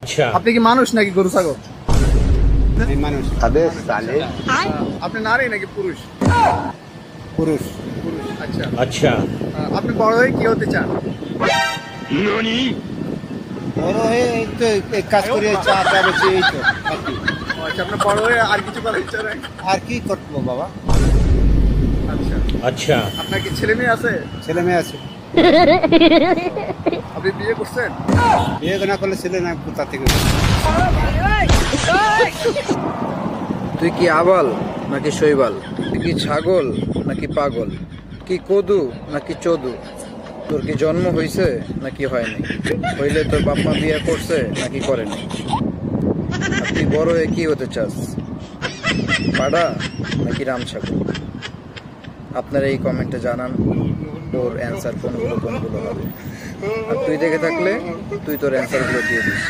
আচ্ছা, আপনি কি মানুষ নাকি গরু ছাগল? মানুষ। আপনি নারী নাকি পুরুষ? পুরুষ। পুরুষ। আচ্ছা, আচ্ছা, আপনি বড় হয়ে কি হতে চান? বড় হয়ে এই তো এই কাজ করে চা টা বেশি এই তো আর কি। আচ্ছা, আপনি বড় হয়ে আর কিছু করার ইচ্ছা নাই? আর কি করবো বাবা, আচ্ছা, আচ্ছা, আপনার কি ছেলে মেয়ে আছে? ছেলে মেয়ে আছে। আপনি বিয়ে করছেন? বিয়ে না করলে ছেলে না কোথা থেকে? তুই কি আবাল নাকি শৈবাল? তুই কি ছাগল নাকি পাগল? কি কদু নাকি চদু? তোর কি জন্ম হইছে নাকি হয়নি? হইলে তোর বাপ মা বিয়ে করছে নাকি করেনি? আর তুই বড় হয়ে কি হতে চাস? পাড়া নাকি রাম ছাগল? আপনারা এই কমেন্টে জানান তোর অ্যান্সার কোনগুলো হবে। আর তুই দেখে থাকলে তুই তোর অ্যান্সারগুলো দিয়ে দিস।